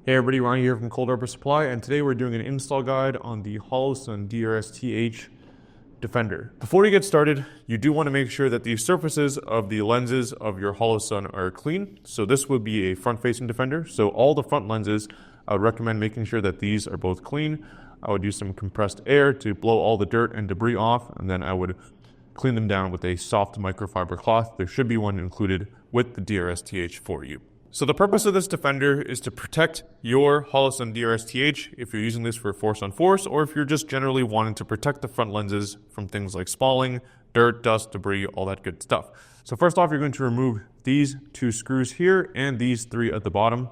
Hey everybody, Ryan here from Cold Harbor Supply, and today we're doing an install guide on the Holosun DRS-TH Defender. Before you get started, you do want to make sure that the surfaces of the lenses of your Holosun are clean. So this would be a front-facing Defender. So all the front lenses, I would recommend making sure that these are both clean. I would use some compressed air to blow all the dirt and debris off, and then I would clean them down with a soft microfiber cloth. There should be one included with the DRS-TH for you. So the purpose of this Defender is to protect your Holosun DRS-TH if you're using this for force on force, or if you're just generally wanting to protect the front lenses from things like spalling, dirt, dust, debris, all that good stuff. So first off, you're going to remove these two screws here and these three at the bottom.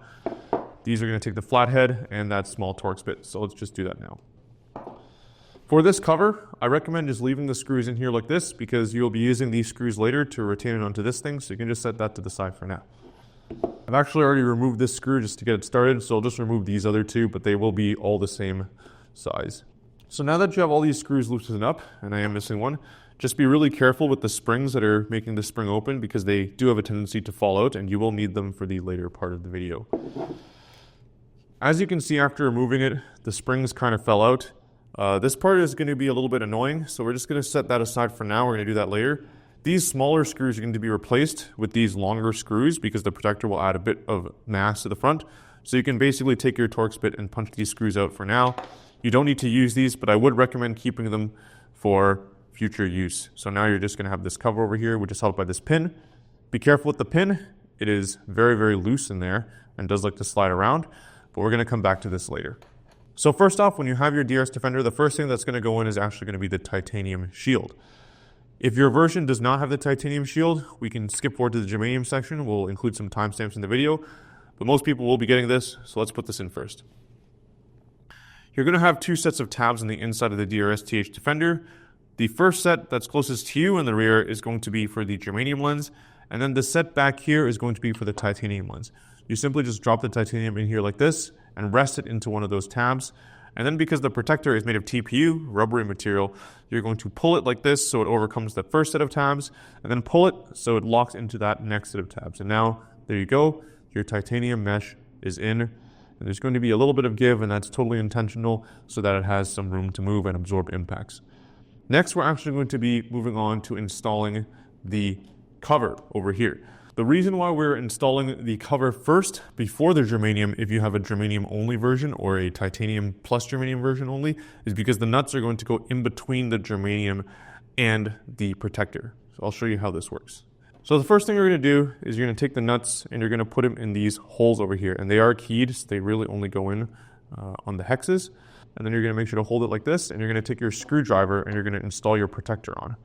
These are going to take the flathead and that small Torx bit. So let's just do that now. For this cover, I recommend just leaving the screws in here like this because you'll be using these screws later to retain it onto this thing. So you can just set that to the side for now. I've actually already removed this screw just to get it started, so I'll just remove these other two, but they will be all the same size. So now that you have all these screws loosened up, and I am missing one, just be really careful with the springs that are making the spring open because they do have a tendency to fall out, and you will need them for the later part of the video. As you can see after removing it, the springs kind of fell out. This part is going to be a little bit annoying, so we're just going to set that aside for now. We're going to do that later. These smaller screws are going to be replaced with these longer screws because the protector will add a bit of mass to the front. So you can basically take your Torx bit and punch these screws out for now. You don't need to use these, but I would recommend keeping them for future use. So now you're just going to have this cover over here, which is held by this pin. Be careful with the pin. It is very, very loose in there and does like to slide around, but we're going to come back to this later. So first off, when you have your DRS Defender, the first thing that's going to go in is actually going to be the titanium shield. If your version does not have the titanium shield, we can skip forward to the germanium section. We'll include some timestamps in the video, but most people will be getting this, so let's put this in first. You're going to have two sets of tabs on the inside of the DRS-TH Defender. The first set that's closest to you in the rear is going to be for the germanium lens, and then the set back here is going to be for the titanium lens. You simply just drop the titanium in here like this and rest it into one of those tabs. And then because the protector is made of TPU, rubbery material, you're going to pull it like this so it overcomes the first set of tabs, and then pull it so it locks into that next set of tabs. And now, there you go, your titanium mesh is in. And there's going to be a little bit of give, and that's totally intentional so that it has some room to move and absorb impacts. Next, we're actually going to be moving on to installing the cover over here. The reason why we're installing the cover first before the germanium, if you have a germanium only version or a titanium plus germanium version only, is because the nuts are going to go in between the germanium and the protector. So I'll show you how this works. So the first thing you're going to do is you're going to take the nuts and you're going to put them in these holes over here. And they are keyed, so they really only go in on the hexes. And then you're going to make sure to hold it like this, and you're going to take your screwdriver and you're going to install your protector on.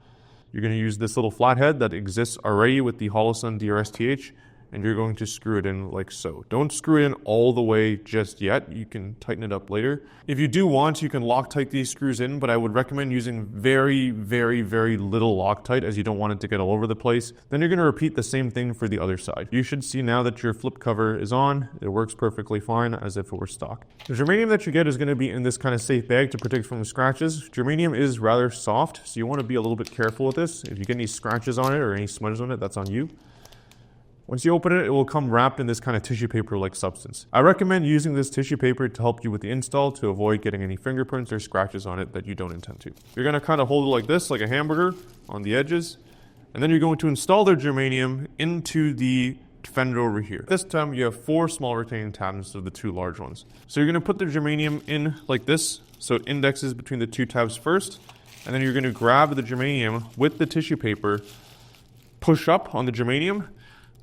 You're going to use this little flathead that exists already with the Holosun DRS-TH, and you're going to screw it in like so. Don't screw it in all the way just yet. You can tighten it up later. If you do want, you can Loctite these screws in, but I would recommend using very, very, very little Loctite as you don't want it to get all over the place. Then you're going to repeat the same thing for the other side. You should see now that your flip cover is on. It works perfectly fine as if it were stock. The germanium that you get is going to be in this kind of safe bag to protect from scratches. Germanium is rather soft, so you want to be a little bit careful with this. If you get any scratches on it or any smudges on it, that's on you. Once you open it, it will come wrapped in this kind of tissue paper-like substance. I recommend using this tissue paper to help you with the install to avoid getting any fingerprints or scratches on it that you don't intend to. You're going to kind of hold it like this, like a hamburger on the edges, and then you're going to install the germanium into the Defender over here. This time you have 4 small retaining tabs instead of the 2 large ones. So you're going to put the germanium in like this, so it indexes between the 2 tabs first, and then you're going to grab the germanium with the tissue paper, push up on the germanium,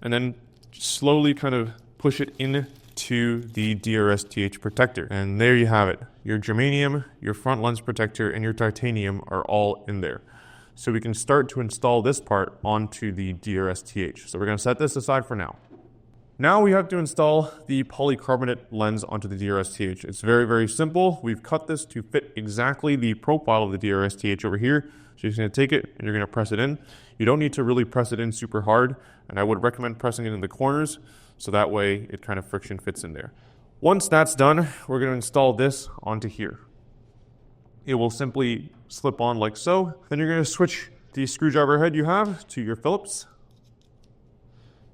and then slowly kind of push it into the DRS-TH protector. And there you have it. Your germanium, your front lens protector, and your titanium are all in there. So we can start to install this part onto the DRS-TH. So we're going to set this aside for now. Now we have to install the polycarbonate lens onto the DRS-TH. It's very, very simple. We've cut this to fit exactly the profile of the DRS-TH over here. So you're just going to take it and you're going to press it in. You don't need to really press it in super hard, and I would recommend pressing it in the corners so that way it kind of friction fits in there. Once that's done, we're going to install this onto here. It will simply slip on like so. Then you're going to switch the screwdriver head you have to your Phillips.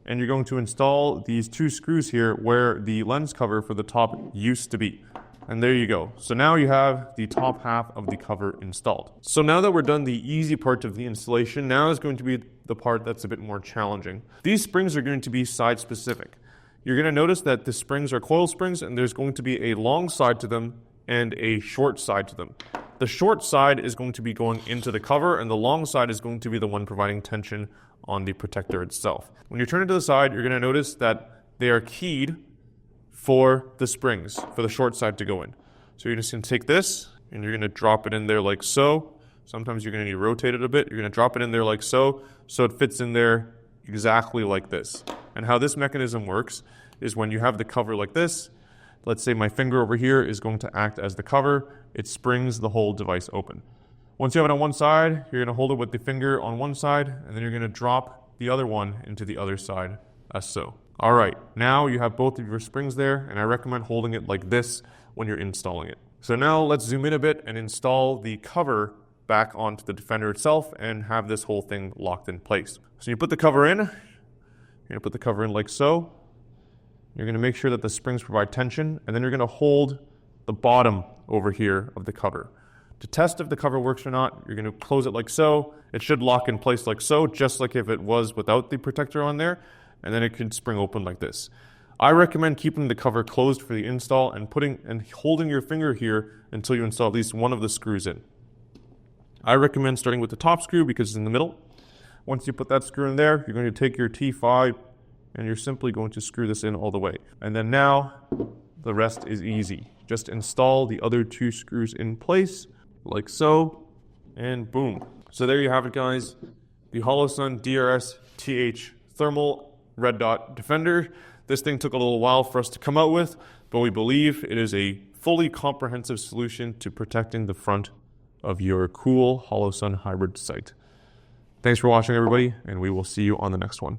and you're going to install these 2 screws here where the lens cover for the top used to be. And there you go. So now you have the top half of the cover installed. So now that we're done the easy part of the installation, now is going to be the part that's a bit more challenging. These springs are going to be side specific. You're going to notice that the springs are coil springs, and there's going to be a long side to them and a short side to them. The short side is going to be going into the cover, and the long side is going to be the one providing tension on the protector itself. When you turn it to the side, you're going to notice that they are keyed for the springs, for the short side to go in. So you're just going to take this, and you're going to drop it in there like so. Sometimes you're going to need to rotate it a bit. You're going to drop it in there like so it fits in there exactly like this. And how this mechanism works is when you have the cover like this, let's say my finger over here is going to act as the cover, it springs the whole device open. Once you have it on one side, you're going to hold it with the finger on one side, and then you're going to drop the other one into the other side, as so. All right, now you have both of your springs there, and I recommend holding it like this when you're installing it. So now let's zoom in a bit and install the cover back onto the Defender itself and have this whole thing locked in place. So you put the cover in, you're going to put the cover in like so. You're going to make sure that the springs provide tension, and then you're going to hold the bottom over here of the cover. To test if the cover works or not, you're going to close it like so. It should lock in place like so, just like if it was without the protector on there, and then it can spring open like this. I recommend keeping the cover closed for the install and holding your finger here until you install at least one of the screws in. I recommend starting with the top screw because it's in the middle. Once you put that screw in there, you're going to take your T5 and you're simply going to screw this in all the way. And then now, the rest is easy. Just install the other 2 screws in place, like so, and boom. So there you have it, guys. The Holosun DRS-TH Thermal Red Dot Defender. This thing took a little while for us to come out with, but we believe it is a fully comprehensive solution to protecting the front of your cool Holosun hybrid sight. Thanks for watching, everybody, and we will see you on the next one.